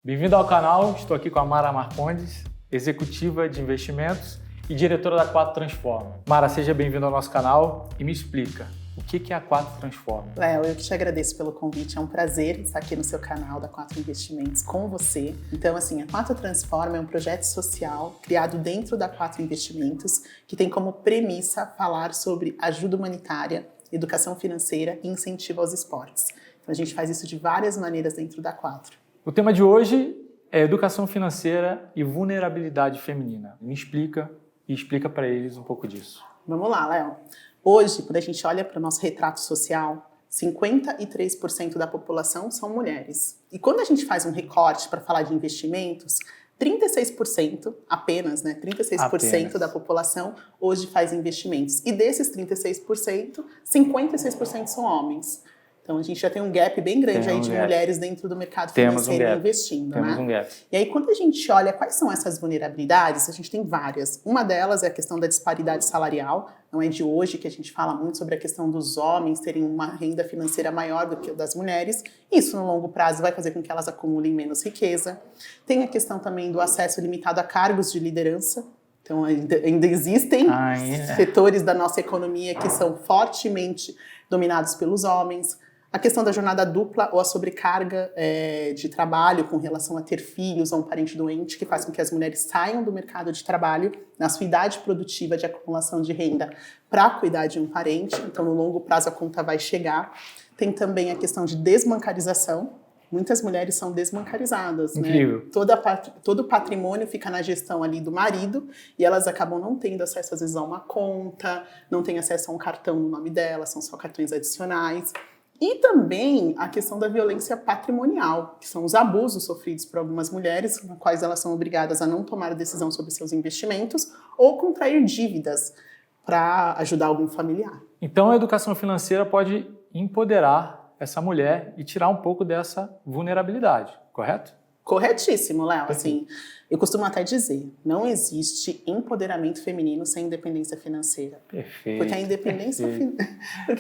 Bem-vindo ao canal, estou aqui com a Mara Marcondes, executiva de investimentos e diretora da Quatro Transforma. Mara, seja bem-vinda ao nosso canal e me explica, o que é a Quatro Transforma? Léo, eu que te agradeço pelo convite, é um prazer estar aqui no seu canal da Quatro Investimentos com você. Então, assim, a Quatro Transforma é um projeto social criado dentro da Quatro Investimentos que tem como premissa falar sobre ajuda humanitária, educação financeira e incentivo aos esportes. Então, a gente faz isso de várias maneiras dentro da Quatro. O tema de hoje é educação financeira e vulnerabilidade feminina. Me explica e explica para eles um pouco disso. Vamos lá, Léo. Hoje, quando a gente olha para o nosso retrato social, 53% da população são mulheres. E quando a gente faz um recorte para falar de investimentos, 36%, apenas, né? 36% da população hoje faz investimentos. E desses 36%, 56% são homens. Então, a gente já tem um gap bem grande aí de mulheres dentro do mercado financeiro investindo, né? Temos um gap. E aí, quando a gente olha quais são essas vulnerabilidades, a gente tem várias. Uma delas é a questão da disparidade salarial. Não é de hoje que a gente fala muito sobre a questão dos homens terem uma renda financeira maior do que a das mulheres. Isso, no longo prazo, vai fazer com que elas acumulem menos riqueza. Tem a questão também do acesso limitado a cargos de liderança. Então, ainda existem setores da nossa economia que são fortemente dominados pelos homens. A questão da jornada dupla ou a sobrecarga de trabalho com relação a ter filhos ou um parente doente, que faz com que as mulheres saiam do mercado de trabalho na sua idade produtiva de acumulação de renda para cuidar de um parente. Então, no longo prazo, a conta vai chegar. Tem também a questão de desbancarização. Muitas mulheres são desbancarizadas, Incrível. Né? Todo o patrimônio fica na gestão ali do marido e elas acabam não tendo acesso, às vezes, a uma conta, não têm acesso a um cartão no nome delas, são só cartões adicionais. E também a questão da violência patrimonial, que são os abusos sofridos por algumas mulheres, nas quais elas são obrigadas a não tomar decisão sobre seus investimentos ou contrair dívidas para ajudar algum familiar. Então, a educação financeira pode empoderar essa mulher e tirar um pouco dessa vulnerabilidade, correto? Corretíssimo, Léo. Assim, eu costumo até dizer, não existe empoderamento feminino sem independência financeira. Perfeito. Porque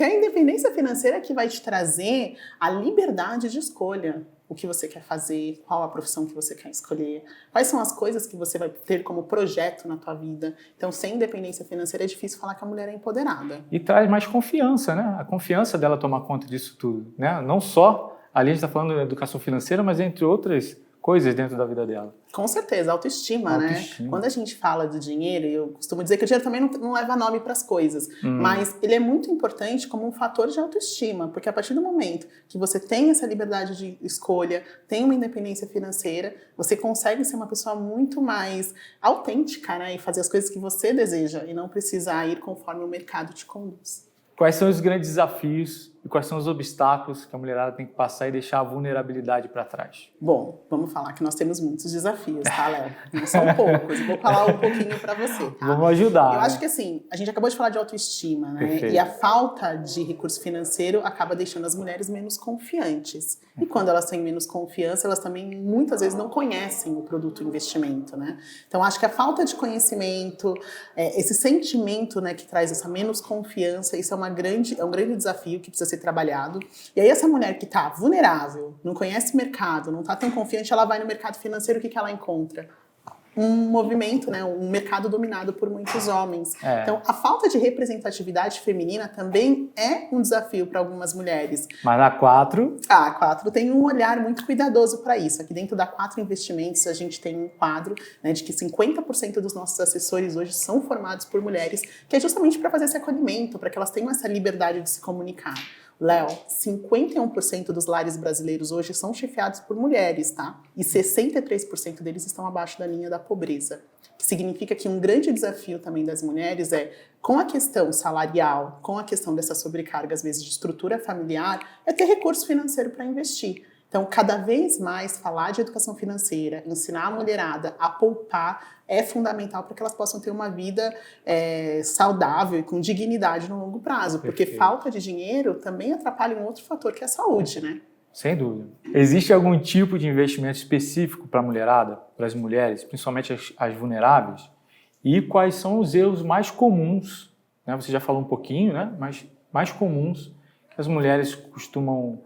a independência financeira é que vai te trazer a liberdade de escolha. O que você quer fazer, qual a profissão que você quer escolher, quais são as coisas que você vai ter como projeto na tua vida. Então, sem independência financeira é difícil falar que a mulher é empoderada. E traz mais confiança, né? A confiança dela tomar conta disso tudo, né? Não só, ali a gente está falando de educação financeira, mas entre outras coisas dentro da vida dela. Com certeza, autoestima, né? Quando a gente fala de dinheiro, eu costumo dizer que o dinheiro também não leva nome para as coisas, mas ele é muito importante como um fator de autoestima, porque a partir do momento que você tem essa liberdade de escolha, tem uma independência financeira, você consegue ser uma pessoa muito mais autêntica, né? E fazer as coisas que você deseja e não precisar ir conforme o mercado te conduz. Quais são os grandes desafios e quais são os obstáculos que a mulherada tem que passar e deixar a vulnerabilidade para trás? Bom, vamos falar que nós temos muitos desafios, tá, Léo? Não são poucos. Vou falar um pouquinho para você, tá? Vamos ajudar. Eu acho que assim, a gente acabou de falar de autoestima, né? Perfeito. E a falta de recurso financeiro acaba deixando as mulheres menos confiantes. E quando elas têm menos confiança, elas também muitas vezes não conhecem o produto investimento, né? Então acho que a falta de conhecimento, esse sentimento, né, que traz essa menos confiança, isso é um grande desafio que precisa ser trabalhado. E aí essa mulher que está vulnerável, não conhece mercado, não está tão confiante, ela vai no mercado financeiro, o que ela encontra? Um movimento, né, um mercado dominado por muitos homens. Então, a falta de representatividade feminina também é um desafio para algumas mulheres. Mas a Quatro... A Quatro tem um olhar muito cuidadoso para isso. Aqui dentro da Quatro Investimentos, a gente tem um quadro, né, de que 50% dos nossos assessores hoje são formados por mulheres, que é justamente para fazer esse acolhimento, para que elas tenham essa liberdade de se comunicar. Léo, 51% dos lares brasileiros hoje são chefiados por mulheres, tá? E 63% deles estão abaixo da linha da pobreza. Que significa que um grande desafio também das mulheres com a questão salarial, com a questão dessa sobrecarga, às vezes, de estrutura familiar, é ter recurso financeiro para investir. Então, cada vez mais falar de educação financeira, ensinar a mulherada a poupar é fundamental para que elas possam ter uma vida saudável e com dignidade no longo prazo. Porque falta de dinheiro também atrapalha um outro fator, que é a saúde, né? Sem dúvida. Existe algum tipo de investimento específico para a mulherada, para as mulheres, principalmente as vulneráveis? E quais são os erros mais comuns, né? Você já falou um pouquinho, né? Mas mais comuns que as mulheres costumam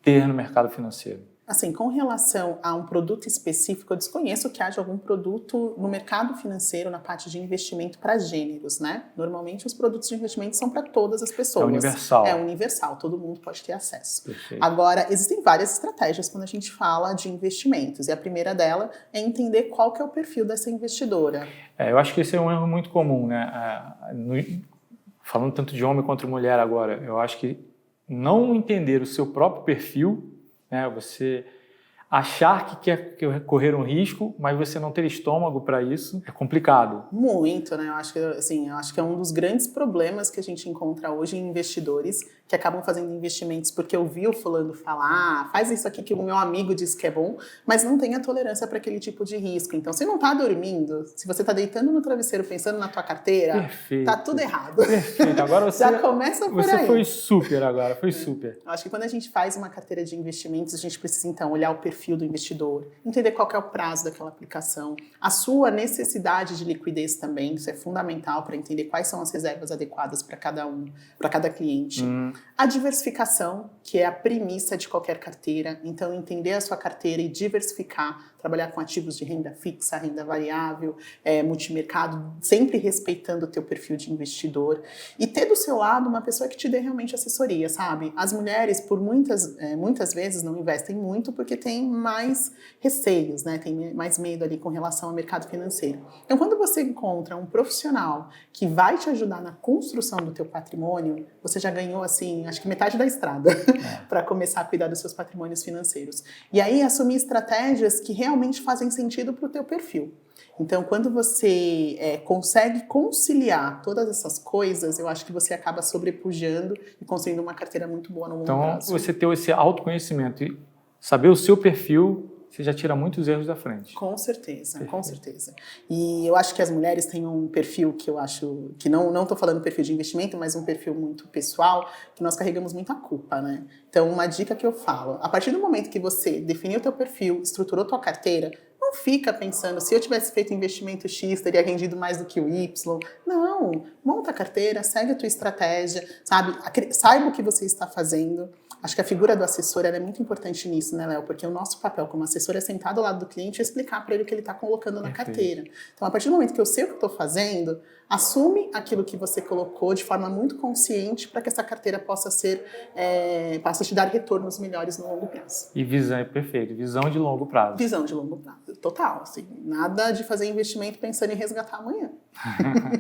ter no mercado financeiro? Assim, com relação a um produto específico, eu desconheço que haja algum produto no mercado financeiro, na parte de investimento para gêneros, né? Normalmente os produtos de investimento são para todas as pessoas. É universal. É universal, todo mundo pode ter acesso. Perfeito. Agora, existem várias estratégias quando a gente fala de investimentos, e a primeira dela é entender qual que é o perfil dessa investidora. Eu acho que esse é um erro muito comum, né? Falando tanto de homem quanto de mulher agora, eu acho que não entender o seu próprio perfil, né? Você achar que quer correr um risco, mas você não ter estômago para isso, é complicado. Muito, né? Eu acho que é um dos grandes problemas que a gente encontra hoje em investidores que acabam fazendo investimentos porque ouviu o fulano falar, faz isso aqui que o meu amigo disse que é bom, mas não tem a tolerância para aquele tipo de risco. Então, se não tá dormindo, se você tá deitando no travesseiro pensando na tua carteira, Perfeito. Tá tudo errado. Perfeito. Agora você já começa por aí. Você foi super agora, foi super. Eu acho que quando a gente faz uma carteira de investimentos, a gente precisa então olhar o perfil do investidor, entender qual que é o prazo daquela aplicação, a sua necessidade de liquidez também, isso é fundamental para entender quais são as reservas adequadas para cada cliente. A diversificação, que é a premissa de qualquer carteira, então entender a sua carteira e diversificar, trabalhar com ativos de renda fixa, renda variável, multimercado, sempre respeitando o teu perfil de investidor e ter do seu lado uma pessoa que te dê realmente assessoria, sabe? As mulheres, por muitas vezes, não investem muito porque tem mais receios, né? Tem mais medo ali com relação ao mercado financeiro. Então, quando você encontra um profissional que vai te ajudar na construção do teu patrimônio, você já ganhou, assim, acho que metade da estrada para começar a cuidar dos seus patrimônios financeiros. E aí, assumir estratégias que realmente fazem sentido para o teu perfil. Então, quando você consegue conciliar todas essas coisas, eu acho que você acaba sobrepujando e construindo uma carteira muito boa no longo prazo. Então, você ter esse autoconhecimento e saber o seu perfil, você já tira muitos erros da frente. Com certeza, Perfeito. Com certeza. E eu acho que as mulheres têm um perfil que eu acho, que não estou falando perfil de investimento, mas um perfil muito pessoal, que nós carregamos muita culpa, né? Então, uma dica que eu falo, a partir do momento que você definiu o teu perfil, estruturou tua carteira, não fica pensando, se eu tivesse feito investimento X, teria rendido mais do que o Y. Não, monta a carteira, segue a tua estratégia, sabe? Saiba o que você está fazendo. Acho que a figura do assessor é muito importante nisso, né, Léo? Porque o nosso papel como assessor é sentar do lado do cliente e explicar para ele o que ele está colocando na carteira. Então, a partir do momento que eu sei o que eu estou fazendo, assume aquilo que você colocou de forma muito consciente para que essa carteira possa te dar retornos melhores no longo prazo. E visão, é perfeito, visão de longo prazo. Visão de longo prazo, total. Assim, nada de fazer investimento pensando em resgatar amanhã.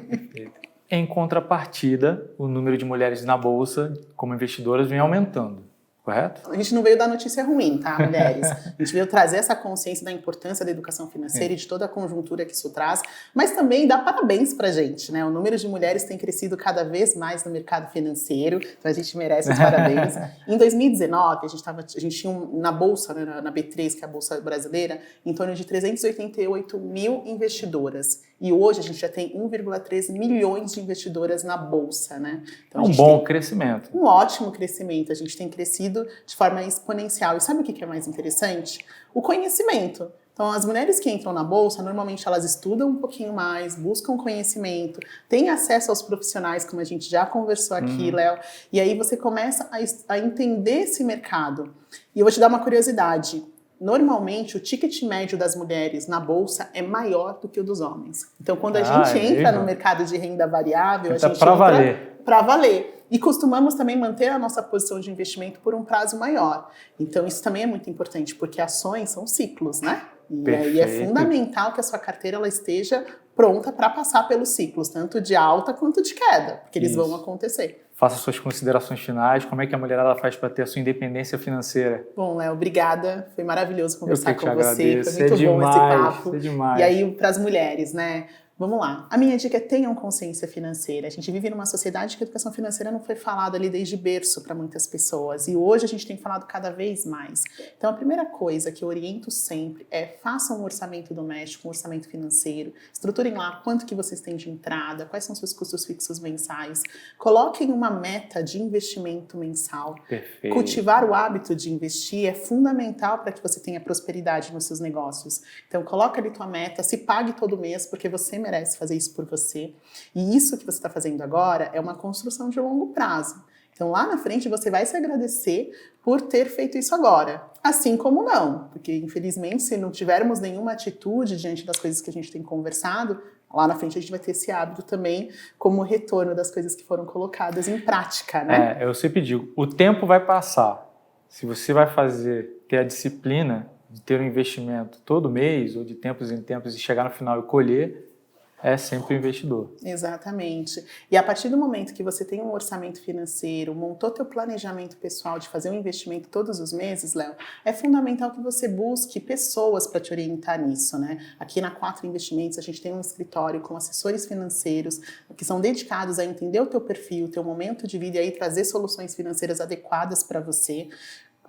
Perfeito. Em contrapartida, o número de mulheres na bolsa como investidoras vem aumentando. Correto? A gente não veio dar notícia ruim, tá, mulheres? A gente veio trazer essa consciência da importância da educação financeira e de toda a conjuntura que isso traz, mas também dá parabéns pra gente, né? O número de mulheres tem crescido cada vez mais no mercado financeiro, então a gente merece os parabéns. Em 2019, a gente tinha na Bolsa, né, na B3, que é a Bolsa Brasileira, em torno de 388 mil investidoras. E hoje a gente já tem 1,3 milhões de investidoras na Bolsa, né? Então, é um bom crescimento. Um ótimo crescimento, a gente tem crescido de forma exponencial. E sabe o que é mais interessante? O conhecimento. Então, as mulheres que entram na Bolsa, normalmente elas estudam um pouquinho mais, buscam conhecimento, têm acesso aos profissionais, como a gente já conversou aqui, Léo, e aí você começa a entender esse mercado. E eu vou te dar uma curiosidade. Normalmente, o ticket médio das mulheres na Bolsa é maior do que o dos homens. Então, quando a gente entra no mercado de renda variável, a gente entra para valer. E costumamos também manter a nossa posição de investimento por um prazo maior. Então, isso também é muito importante, porque ações são ciclos, né? E aí é fundamental que a sua carteira ela esteja pronta para passar pelos ciclos, tanto de alta quanto de queda, porque eles vão acontecer. Faça suas considerações finais, como é que a mulherada faz para ter a sua independência financeira? Bom, Léo, obrigada. Foi maravilhoso conversar com você. Foi muito bom esse papo. Demais. E aí, para as mulheres, né? Vamos lá. A minha dica é tenham consciência financeira. A gente vive numa sociedade que a educação financeira não foi falada ali desde berço para muitas pessoas. E hoje a gente tem falado cada vez mais. Então, a primeira coisa que eu oriento sempre é façam um orçamento doméstico, um orçamento financeiro. Estruturem lá quanto que vocês têm de entrada, quais são seus custos fixos mensais. Coloquem uma meta de investimento mensal. Perfeito. Cultivar o hábito de investir é fundamental para que você tenha prosperidade nos seus negócios. Então, coloca ali tua meta, se pague todo mês, porque você merece fazer isso por você. E isso que você está fazendo agora é uma construção de longo prazo. Então lá na frente você vai se agradecer por ter feito isso agora. Assim como não, porque infelizmente se não tivermos nenhuma atitude diante das coisas que a gente tem conversado, lá na frente a gente vai ter esse hábito também como retorno das coisas que foram colocadas em prática, né? Eu sempre digo, o tempo vai passar. Se você vai ter a disciplina de ter um investimento todo mês ou de tempos em tempos e chegar no final e colher, é sempre o investidor. Exatamente. E a partir do momento que você tem um orçamento financeiro, montou teu planejamento pessoal de fazer um investimento todos os meses, Léo, é fundamental que você busque pessoas para te orientar nisso, né? Aqui na 4 Investimentos a gente tem um escritório com assessores financeiros que são dedicados a entender o teu perfil, o teu momento de vida e aí trazer soluções financeiras adequadas para você.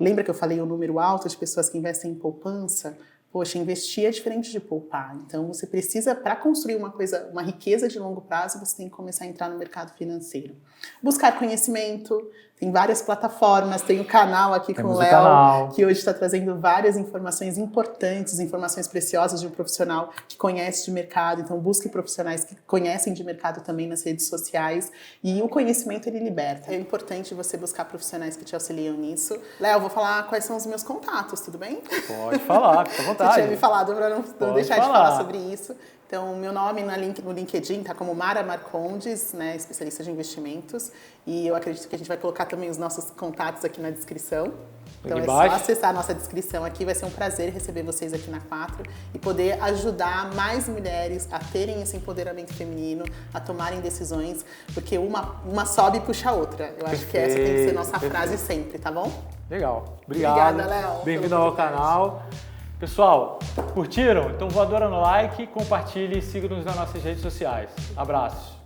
Lembra que eu falei o número alto de pessoas que investem em poupança? Poxa, investir é diferente de poupar. Então, você precisa, para construir uma riqueza de longo prazo, você tem que começar a entrar no mercado financeiro. Buscar conhecimento, tem várias plataformas, tem o canal aqui com o Léo, que hoje está trazendo várias informações importantes, informações preciosas de um profissional que conhece de mercado. Então, busque profissionais que conhecem de mercado também nas redes sociais. E o conhecimento, ele liberta. É importante você buscar profissionais que te auxiliam nisso. Léo, vou falar quais são os meus contatos, tudo bem? Pode falar, fica à vontade. Você tinha me falado para não deixar de falar sobre isso. Então, meu nome no LinkedIn está como Mara Marcondes, né, especialista de investimentos. E eu acredito que a gente vai colocar também os nossos contatos aqui na descrição. Então, é só acessar a nossa descrição aqui. Vai ser um prazer receber vocês aqui na 4 e poder ajudar mais mulheres a terem esse empoderamento feminino, a tomarem decisões, porque uma sobe e puxa a outra. Eu acho que essa tem que ser nossa frase sempre, tá bom? Legal. Obrigado. Obrigada, Léo. Bem-vindo ao canal. Pessoal, curtiram? Então voadora no like, compartilhe e siga-nos nas nossas redes sociais. Abraços!